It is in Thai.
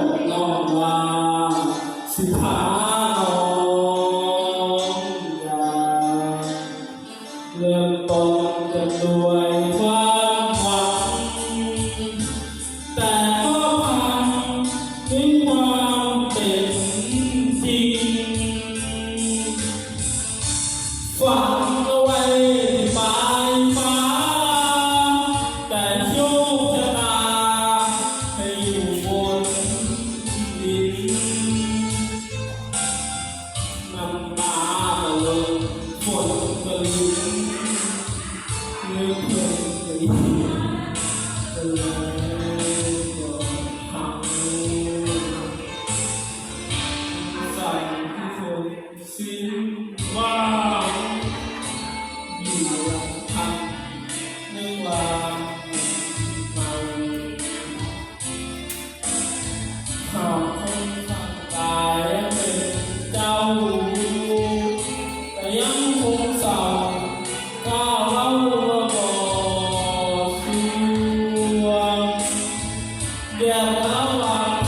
บอกน้องว่าสิพาน้องอยากเริ่มต้นกันด้วยความหวังแต่ก็พังถึงความเป็นจริงฝันเอาไว้ที่ปลายฟ้าแต่โชคชะตาให้อยู่บนดินน้ำตาเลิกฝนก็ลิ้นเลือกเพื่อนก็ยิ้มก็เลยก็หักสั่นที่ฝนสิ้นว่าอยู่ลำพังในวันเมาหากคนข้างกายเป็นเจ้าแต่ยังคงเศร้าก้าวเล่าว่าบ่สวงเดี๋ยวแล้ววัน